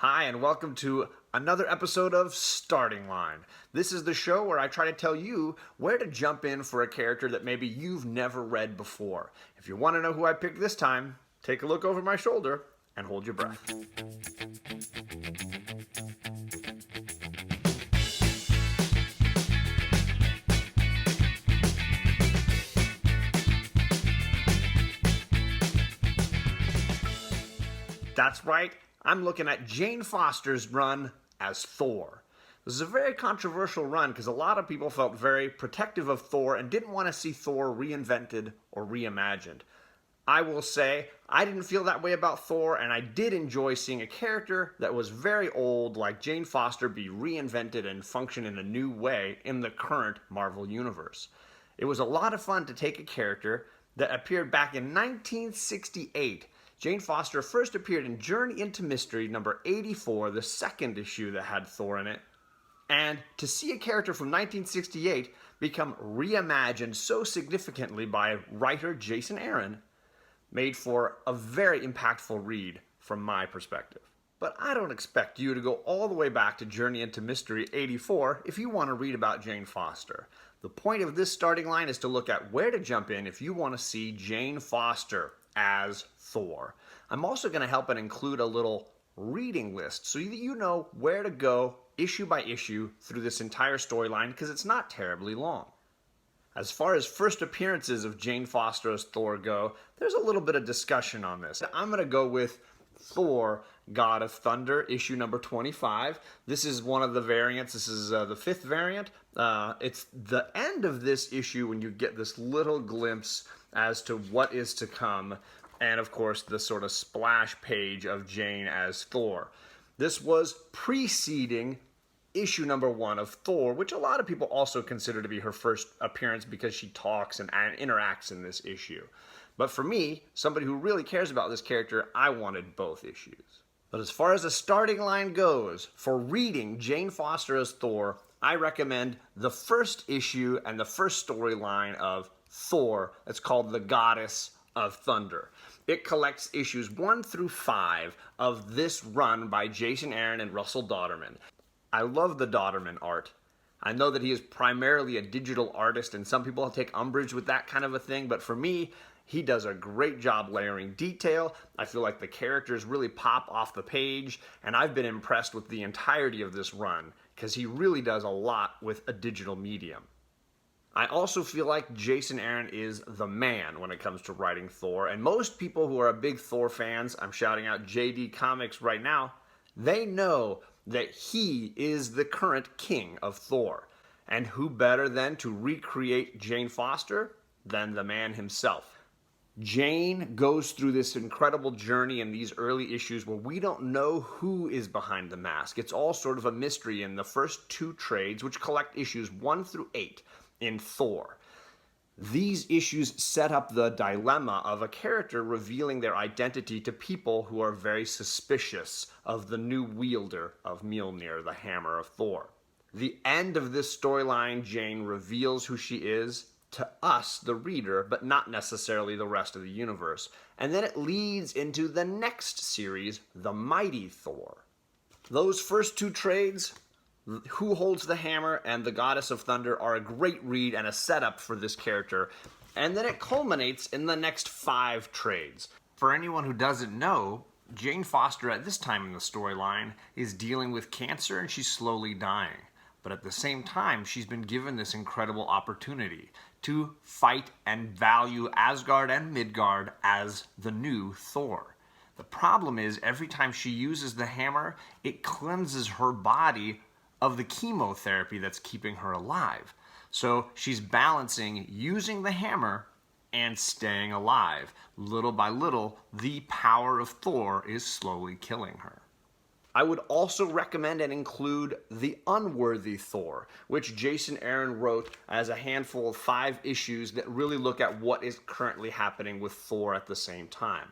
Hi, and welcome to another episode of Starting Line. This is the show where I try to tell you where to jump in for a character that maybe you've never read before. If you want to know who I picked this time, take a look over my shoulder and hold your breath. That's right, I'm looking at Jane Foster's run as Thor. This is a very controversial run because a lot of people felt very protective of Thor and didn't want to see Thor reinvented or reimagined. I will say, I didn't feel that way about Thor, and I did enjoy seeing a character that was very old like Jane Foster be reinvented and function in a new way in the current Marvel Universe. It was a lot of fun to take a character that appeared back in 1968. Jane Foster first appeared in Journey into Mystery number 84, the second issue that had Thor in it. And to see a character from 1968 become reimagined so significantly by writer Jason Aaron made for a very impactful read from my perspective. But I don't expect you to go all the way back to Journey into Mystery 84 if you want to read about Jane Foster. The point of this starting line is to look at where to jump in if you want to see Jane Foster as Thor. I'm also going to help and include a little reading list so that you know where to go issue by issue through this entire storyline because it's not terribly long. As far as first appearances of Jane Foster as Thor go, there's a little bit of discussion on this. I'm going to go with Thor, God of Thunder, issue number 25. This is one of the variants. This is the fifth variant. It's the end of this issue when you get this little glimpse as to what is to come, and of course the sort of splash page of Jane as Thor. This was preceding issue number 1 of Thor, which a lot of people also consider to be her first appearance because she talks and interacts in this issue. But for me, somebody who really cares about this character, I wanted both issues. But as far as the starting line goes, for reading Jane Foster as Thor, I recommend the first issue and the first storyline of Thor. It's called The Goddess of Thunder. It collects issues 1 through 5 of this run by Jason Aaron and Russell Dauterman. I love the Dauterman art. I know that he is primarily a digital artist, and some people take umbrage with that kind of a thing, but for me, he does a great job layering detail. I feel like the characters really pop off the page, and I've been impressed with the entirety of this run, because he really does a lot with a digital medium. I also feel like Jason Aaron is the man when it comes to writing Thor, and most people who are big Thor fans, I'm shouting out JD Comics right now, they know that he is the current king of Thor. And who better than to recreate Jane Foster than the man himself? Jane goes through this incredible journey in these early issues where we don't know who is behind the mask. It's all sort of a mystery in the first 2 trades, which collect issues 1 through 8 in Thor. These issues set up the dilemma of a character revealing their identity to people who are very suspicious of the new wielder of Mjolnir, the hammer of Thor. The end of this storyline, Jane reveals who she is to us, the reader, but not necessarily the rest of the universe. And then it leads into the next series, The Mighty Thor. Those first 2 trades, Who Holds the Hammer and The Goddess of Thunder, are a great read and a setup for this character. And then it culminates in the next 5 trades. For anyone who doesn't know, Jane Foster at this time in the storyline is dealing with cancer and she's slowly dying. But at the same time, she's been given this incredible opportunity to fight and value Asgard and Midgard as the new Thor. The problem is, every time she uses the hammer, it cleanses her body of the chemotherapy that's keeping her alive. So she's balancing using the hammer and staying alive. Little by little, the power of Thor is slowly killing her. I would also recommend and include The Unworthy Thor, which Jason Aaron wrote as a handful of 5 issues that really look at what is currently happening with Thor at the same time.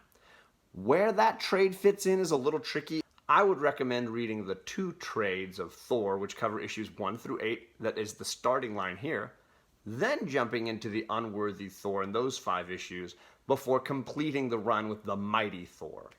Where that trade fits in is a little tricky. I would recommend reading the 2 trades of Thor, which cover issues 1 through 8, that is the starting line here, then jumping into The Unworthy Thor in those 5 issues before completing the run with The Mighty Thor.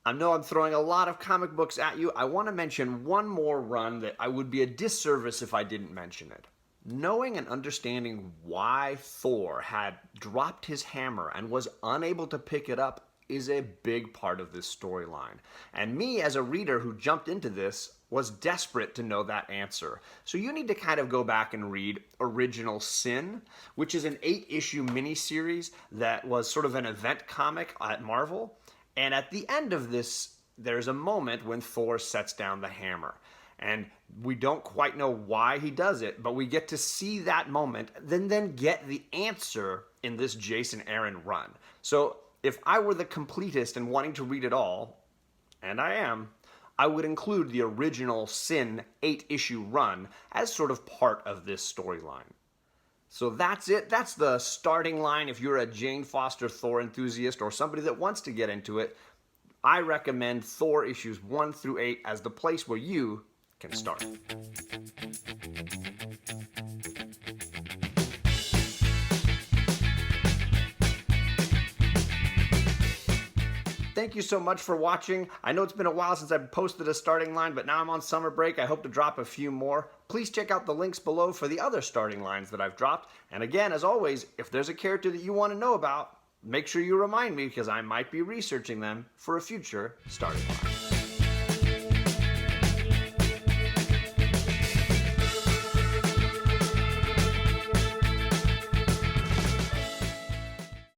I know I'm throwing a lot of comic books at you. I want to mention one more run that I would be a disservice if I didn't mention it. Knowing and understanding why Thor had dropped his hammer and was unable to pick it up is a big part of this storyline. And me, as a reader who jumped into this, was desperate to know that answer. So you need to kind of go back and read Original Sin, which is an 8-issue miniseries that was sort of an event comic at Marvel. And at the end of this, there's a moment when Thor sets down the hammer. And we don't quite know why he does it, but we get to see that moment, then get the answer in this Jason Aaron run. So if I were the completist and wanting to read it all, and I am, I would include the Original Sin 8-issue run as sort of part of this storyline. So that's it. That's the starting line if you're a Jane Foster Thor enthusiast or somebody that wants to get into it. I recommend Thor issues 1 through 8 as the place where you can start. Thank you so much for watching. I know it's been a while since I've posted a starting line, but now I'm on summer break. I hope to drop a few more. Please check out the links below for the other starting lines that I've dropped. And again, as always, if there's a character that you want to know about, make sure you remind me because I might be researching them for a future starting line.